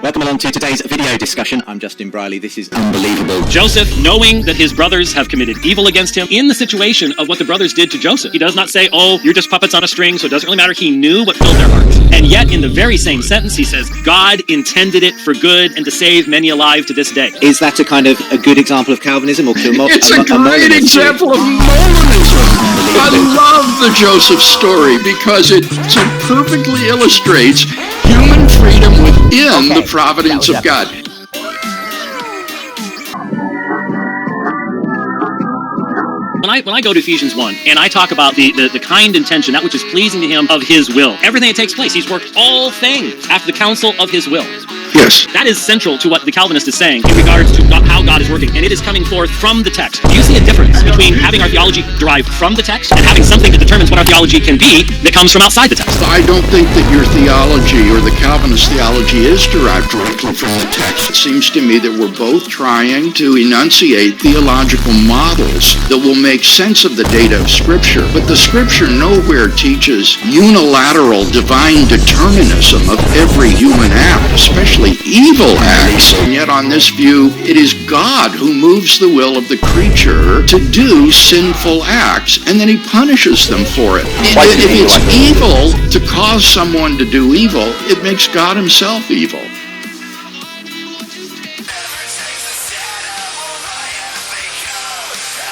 Welcome along to today's video discussion. I'm Justin Briley. This is unbelievable. Joseph, knowing that his brothers have committed evil against him, in the situation of what the brothers did to Joseph, he does not say, oh, you're just puppets on a string, so it doesn't really matter. He knew what filled their hearts. And yet, in the very same sentence, he says, God intended it for good and to save many alive to this day. Is that a kind of a good example of Calvinism? Or it's a great example of Molinism. I love the Joseph story because it so perfectly illustrates human freedom within the providence of God. When I go to Ephesians 1 and I talk about the kind intention, that which is pleasing to him of his will, everything that takes place, he's worked all things after the counsel of his will. Yes. That is central to what the Calvinist is saying in regards to how God is working, and it is coming forth from the text. Do you see a difference between having our theology derived from the text and having something that determines what our theology can be that comes from outside the text? I don't think that your theology or the Calvinist theology is derived directly from the text. It seems to me that we're both trying to enunciate theological models that will make sense of the data of Scripture, but the Scripture nowhere teaches unilateral divine determinism of every human act, especially evil acts. And yet on this view, it is God who moves the will of the creature to do sinful acts, and then he punishes them for it. If it's evil to cause someone to do evil, it makes God himself evil.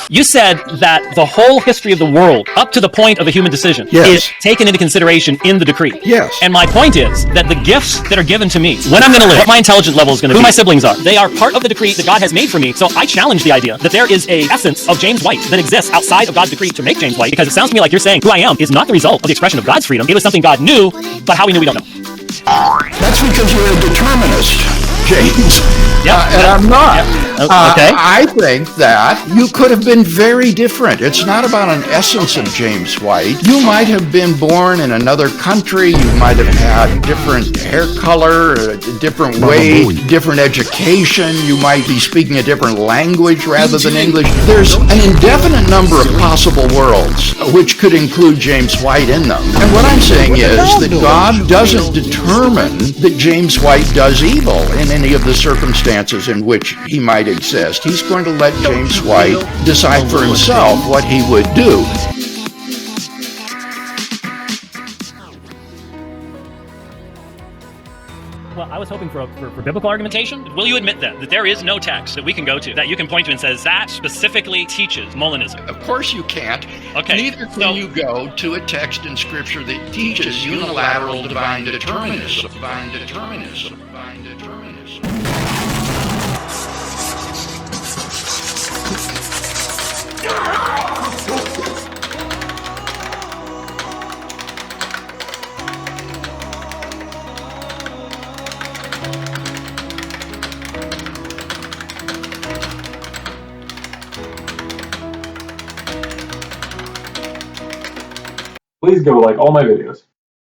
You said that the whole history of the world, up to the point of a human decision, is taken into consideration in the decree. Yes. And my point is that the gifts that are given to me, when I'm going to live, what my intelligence level is going to be, who my siblings are, they are part of the decree that God has made for me. So I challenge the idea that there is a essence of James White that exists outside of God's decree to make James White, because it sounds to me like you're saying who I am is not the result of the expression of God's freedom. It was something God knew, but how he knew we don't know. That's because you're a determinist, James. And I'm not. Okay. I think that you could have been very different. It's not about an essence of James White. You might have been born in another country. You might have had different hair color, a different weight, different education. You might be speaking a different language rather than English. There's an indefinite number of possible worlds, which could include James White in them. And what I'm saying is that God doesn't determine that James White does evil in any of the circumstances in which he might exist. He's going to let James White decide for himself what he would do. Well, I was hoping for biblical argumentation. Will you admit that there is no text that we can go to that you can point to and says that specifically teaches Molinism? Of course you can't. Okay. Neither can you go to a text in Scripture that teaches unilateral divine determinism. Divine determinism. Divine determinism. Please go like all my videos.